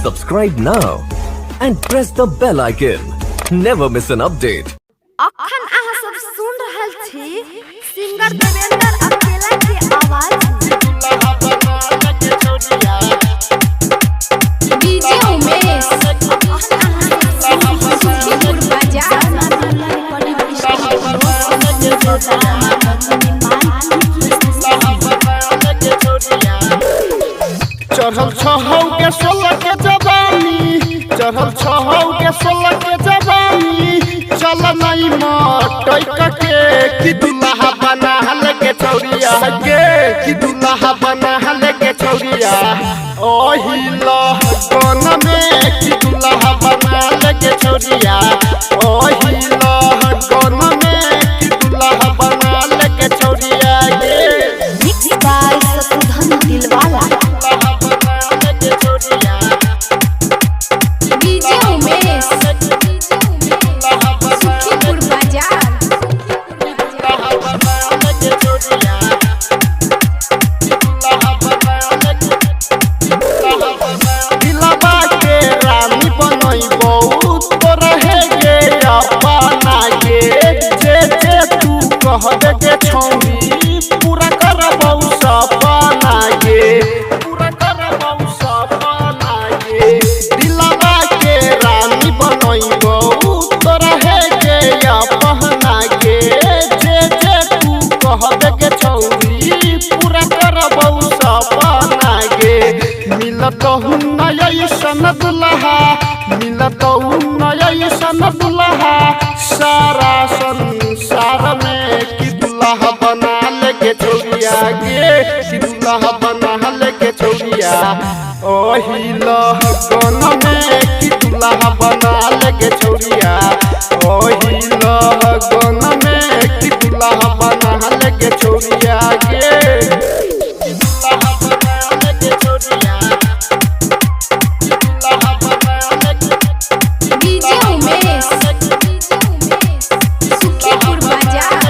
Subscribe now and press the bell icon. Never miss an update. अखन अहाँ सब सुन रहल छी सिंगर देवेंद्र अकेला के आवाज डीजे उमेश चढ़ल छहौ के 16 के जवानी चढ़ल छहौ के 16 के जवानी चल नहीं मटई के कि दुल्हा बना लेके छौरिया के कि दुल्हा बना लेके छौरिया ओही लगन में कि दुल्हा बना लेके छौरिया ओही लगन में कि दुल्हा बना लेके छौरिया के मिक्स बाय सतुधन दिलवाला डीजे उमेश सुखीपुर बाजार दिलवा के रानी बनैबौ तो रहे गे अपना गे जे जे तू कहबे के छौरी पूरा करबौ सपना गे पूरा करबौ सपना गे दिलवा के रानी बनैबौ तो रहे गे अपना गे जे जे तू कहबे के छौरी पूरा करबौ सपना गे मिलत हुन्ना ऐसन दुल्हा मिलत हुन्ना ऐसन दुल्हा सारा संसार में कि दुल्हा बना लेके छौरिया गे कि दुल्हा बना लेके छौरिया ओही लगन में कि दुल्हा बना लेके छौरिया ओही लगन में कि दुल्हा बना लेके छौरिया गे कि दुल्हा बना लेके छौरिया डीजे उमेश सुखीपुर बाजार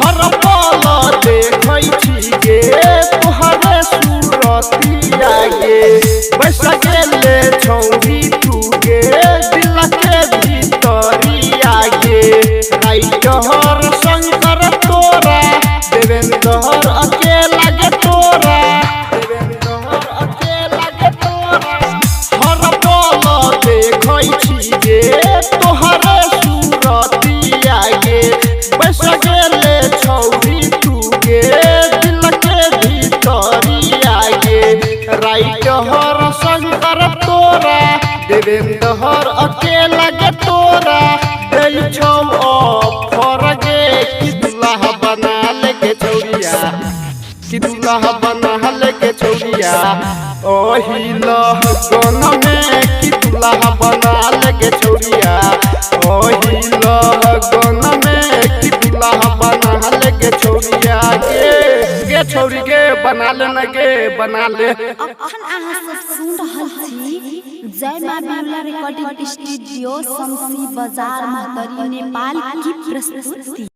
हर पल देखै छी गे तोहरे सूरतिया गे बैस गेले छौरी तू गे दिल के भीतरिया गे राइटर शंकर तोरा देवेंद्र अकेला गे तोरा देवेंद्र अकेला गे तोरा हर पल देखै छी गे तोहरे सूरतिया गे बैस गेले छौरी तू गे दिल के भीतरिया गे राइटर शंकर तोरा देवेंद्र अकेला गे तोरा दै छौ ऑफर गे कि दुल्हा बना लेके छौरिया कि दुल्हा बना लेके छौरिया ओही लगन में कि दुल्हा बना लेके छौरिया ओही लगन में कि दुल्हा बना लेके छौरिया गे छौरी गे बना ले न गे बना ले अखन अहाँ सब सुन रहल छी जय मां बिहुला रिकॉर्डिंग स्टूडियो शमशी बाजार महतरी नेपाल की प्रस्तुति।